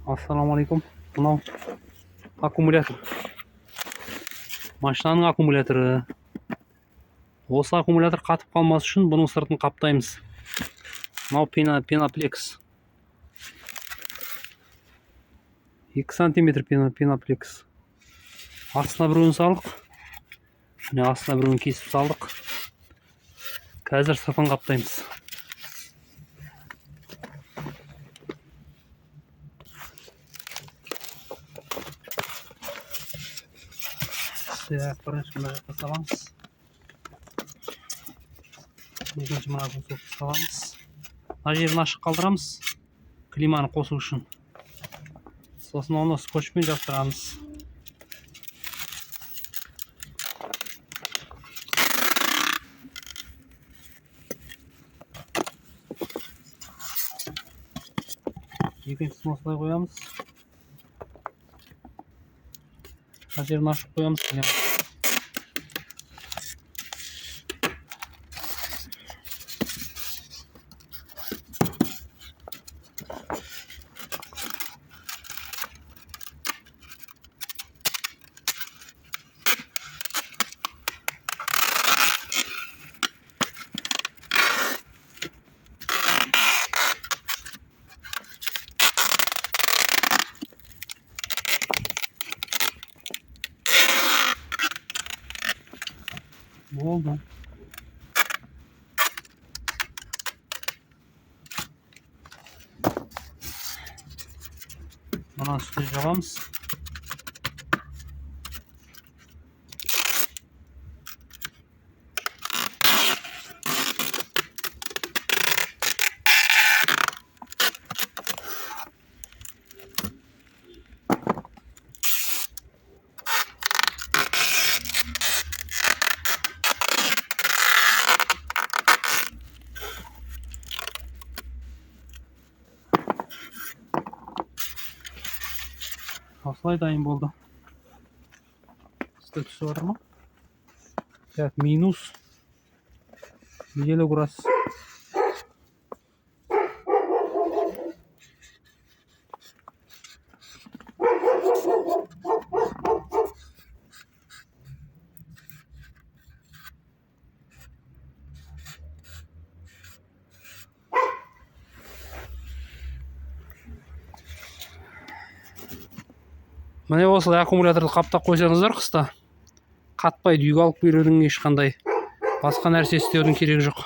Ассалаумағалейкум. Мынау аккумулятор. Машинаның аккумуляторы. Осы аккумулятор қатып қалмас үшін бұның сыртын қаптаймыз. Мынау пеноплекс. 2 сантиметр пеноплекс. Астына біреуін салдық. Міне астына біреуін кесіп салдық. Қазір сыртын қаптаймыз. Бірінші мына жаққа саламыз. Екінші мына жаққа саламыз. Мына жерін ашық қалдырамыз. Климаны қосу үшін. Сосын оны скотчпен жаптырамыз. Екіншісін осылай қоямыз. Мына жерін ашып қоямыз. Oldu. Buna üstüne jabamız. Осылай дайын болды. Сізді түсіп жатыр ма? Так, минус 50 градус. Міне осылай аккумуляторды қаптап қойсаңыздар қыста қатпайды, үйге алып берудің ешқандай басқа нәрсе істеудің керегі жоқ.